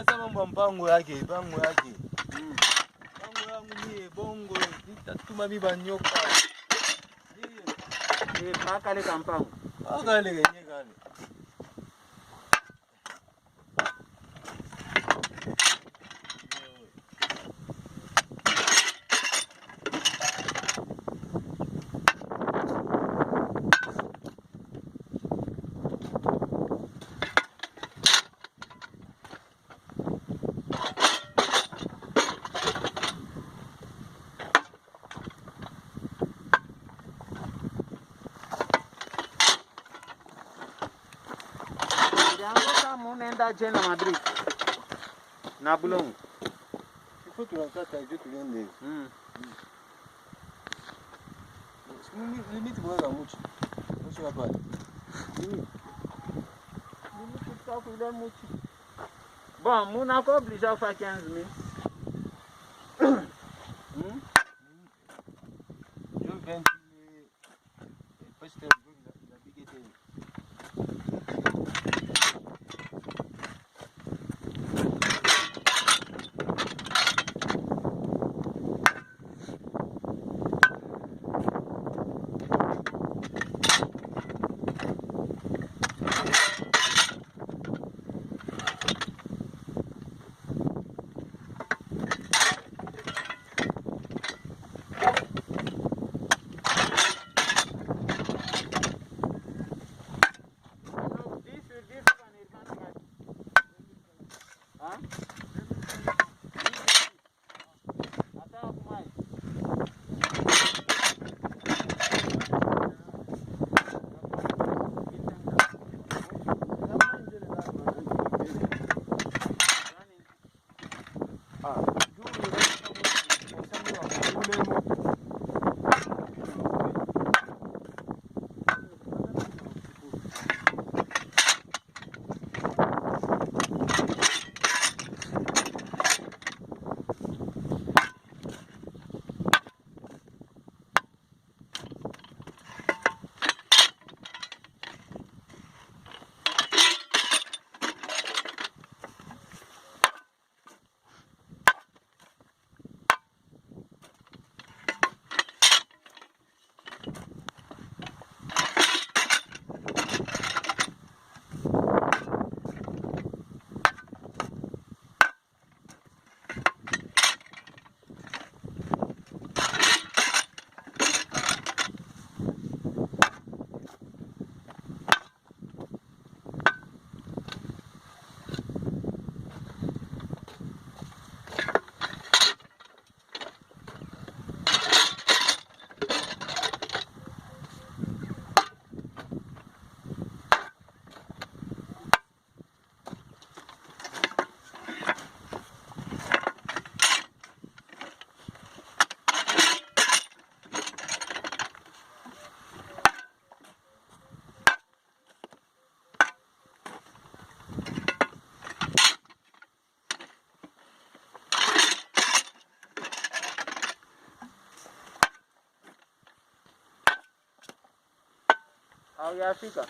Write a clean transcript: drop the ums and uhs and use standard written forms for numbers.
Sasa mambo mpango yake. Mpango yangu ni bongo nitatuma biba nyoka. Paka le kampango. Paka le yenyewe kale. Unaenda jena Madrid na bulongo Ifo tunataka hiyo tuende. Limite bora mucho. Mucho hapa. Limite ça pour les mucho. Bon, mon accord oblige à faire 15 000. Je viens parce que la bigette. Au yafika.